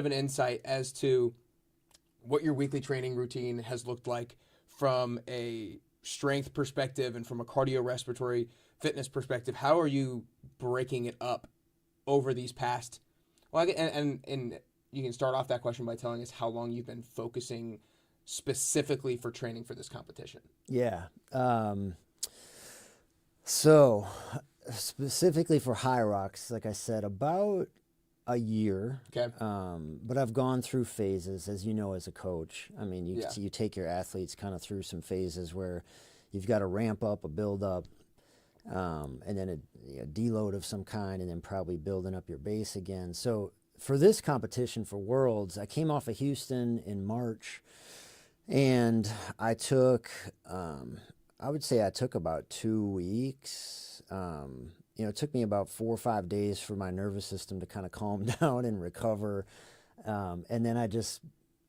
of an insight as to what your weekly training routine has looked like from a strength perspective and from a cardiorespiratory fitness perspective. How are you breaking it up over these past, well, and you can start off that question by telling us how long you've been focusing specifically for training for this competition. Yeah. So specifically for Hyrox, like I said, about a year. Okay. But I've gone through phases, as you know, as a coach. I mean, you take your athletes kind of through some phases where you've got a ramp up, a build up, and then a deload of some kind, and then probably building up your base again. So for this competition for Worlds, I came off of Houston in March, and I took, I would say I took about 2 weeks. It took me about 4 or 5 days for my nervous system to kind of calm down and recover. And then I just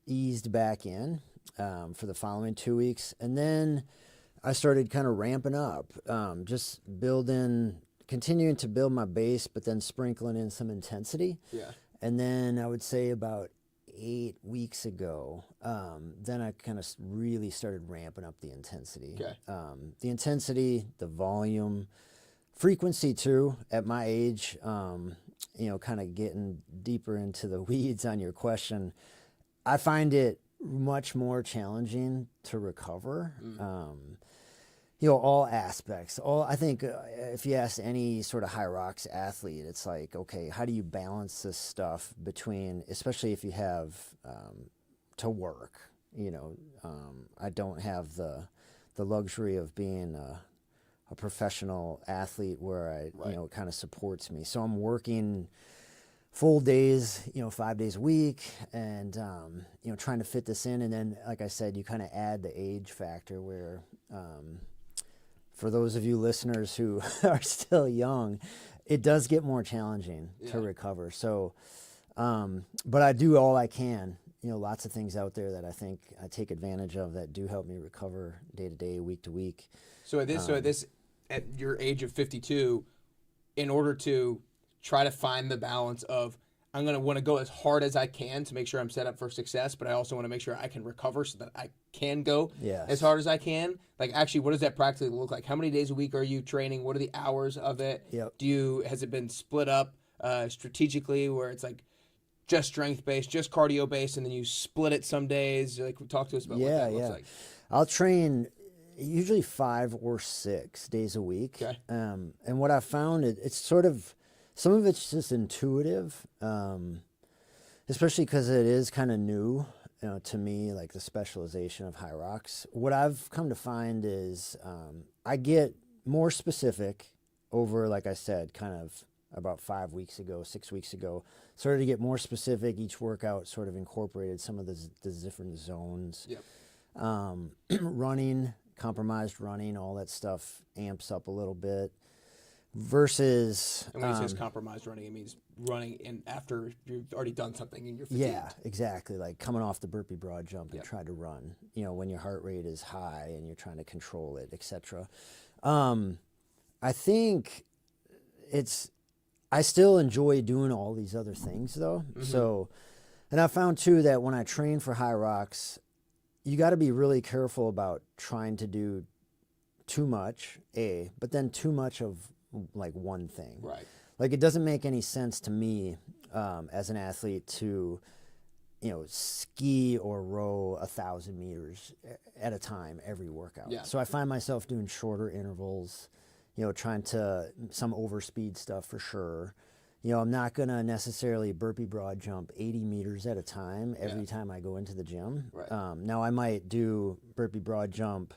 eased back in for the following 2 weeks. And then I started kind of ramping up, just continuing to build my base, but then sprinkling in some intensity. Yeah. And then I would say about 8 weeks ago, then I kind of really started ramping up the intensity. Okay. The intensity, the volume, frequency too, at my age, kind of getting deeper into the weeds on your question, I find it much more challenging to recover. All aspects. I think if you ask any sort of Hyrox athlete, it's like, okay, how do you balance this stuff between, especially if you have to work, I don't have the luxury of being a professional athlete where it kind of supports me. So I'm working full days, 5 days a week, and trying to fit this in. And then, like I said, you kind of add the age factor where, for those of you listeners who are still young, it does get more challenging to recover. So, but I do all I can. Lots of things out there that I think I take advantage of that do help me recover day to day, week to week. So at your age of 52, in order to try to find the balance of, I'm going to want to go as hard as I can to make sure I'm set up for success, but I also want to make sure I can recover so that I can go as hard as I can. Like, actually, what does that practically look like? How many days a week are you training? What are the hours of it? Yep. Has it been split up strategically where it's like just strength based, just cardio based, and then you split it some days? Like, talk to us about what that looks like. I'll train usually 5 or 6 days a week. Okay. And what I found, it's sort of, some of it's just intuitive, especially because it is kind of new to me, like the specialization of Hyrox. What I've come to find is I get more specific over, like I said, kind of about 5 weeks ago, 6 weeks ago, started to get more specific. Each workout sort of incorporated some of the different zones. Yep. Running, compromised running, all that stuff amps up a little bit. Versus, and when he says compromised running, it means running in after you've already done something and you're fatigued. Yeah, exactly. Like coming off the burpee broad jump and try to run. When your heart rate is high and you're trying to control it, etc. I think I still enjoy doing all these other things though. Mm-hmm. So, and I found too that when I train for Hyrox, you got to be really careful about trying to do too much, but then too much of like one thing. Right. Like it doesn't make any sense to me as an athlete to, ski or row 1,000 meters at a time every workout. Yeah. So I find myself doing shorter intervals, trying to some overspeed stuff for sure. I'm not going to necessarily burpee broad jump 80 meters at a time every time I go into the gym. Right. Now I might do burpee broad jump,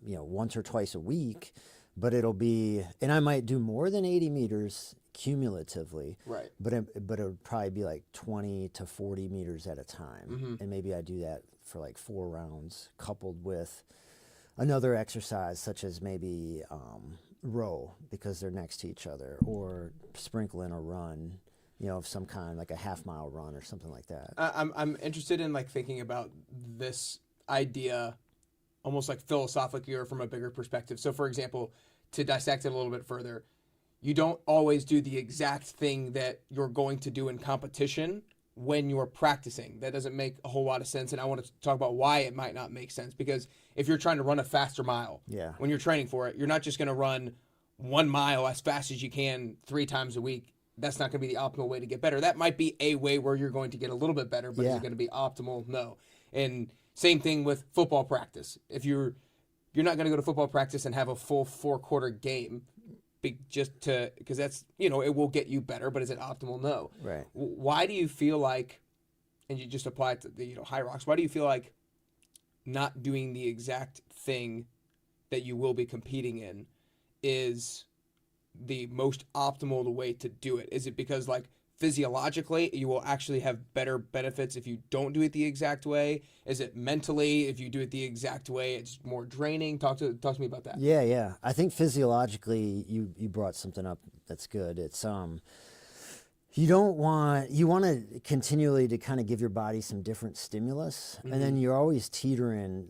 once or twice a week, but and I might do more than 80 meters cumulatively. Right. But it would probably be like 20 to 40 meters at a time. Mm-hmm. And maybe I do that for like 4 rounds coupled with another exercise such as maybe row because they're next to each other, or sprinkle in a run, of some kind, like a half-mile run or something like that. I'm interested in like thinking about this idea almost like philosophically or from a bigger perspective. So for example, to dissect it a little bit further, you don't always do the exact thing that you're going to do in competition when you're practicing. That doesn't make a whole lot of sense, and I want to talk about why it might not make sense. Because if you're trying to run a faster mile, when you're training for it, you're not just going to run 1 mile as fast as you can 3 times a week. That's not going to be the optimal way to get better. That might be a way where you're going to get a little bit better, but is it going to be optimal? No. And same thing with football practice. If you're not going to go to football practice and have a full 4-quarter game because that's, it will get you better, but is it optimal? No. Right. Why do you feel like, and you just apply it to the Hyrox, why do you feel like not doing the exact thing that you will be competing in is the most optimal way to do it? Is it because like physiologically you will actually have better benefits if you don't do it the exact way? Is it mentally, if you do it the exact way it's more draining? Talk to me about that. Yeah. I think physiologically you brought something up that's good. It's you want to continually to kind of give your body some different stimulus, and then you're always teetering.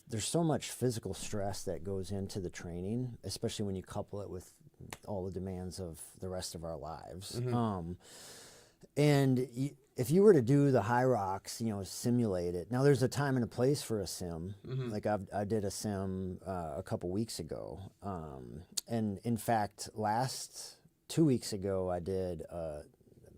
There's so much physical stress that goes into the training, especially when you couple it with all the demands of the rest of our lives. If you were to do the Hyrox, simulate it. Now there's a time and a place for a sim. Like I did a sim a couple weeks ago, and in fact, 2 weeks ago I did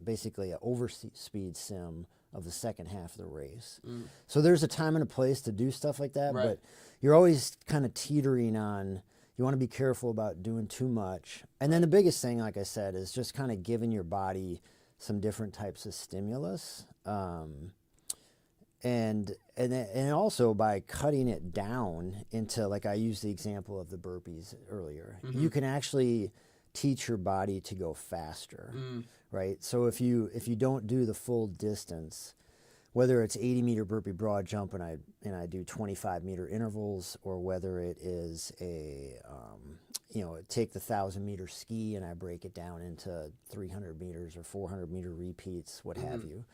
basically an overspeed sim of the second half of the race. So there's a time and a place to do stuff like that, but you're always kind of teetering on. You want to be careful about doing too much. And then the biggest thing, like I said, is just kind of giving your body some different types of stimulus. And also by cutting it down into, like I used the example of the burpees earlier, you can actually teach your body to go faster, right? So if you don't do the full distance, whether it's 80-meter burpee broad jump and I do 25-meter intervals, or whether it is take the 1,000-meter ski and I break it down into 300 meters or 400-meter repeats, what have you.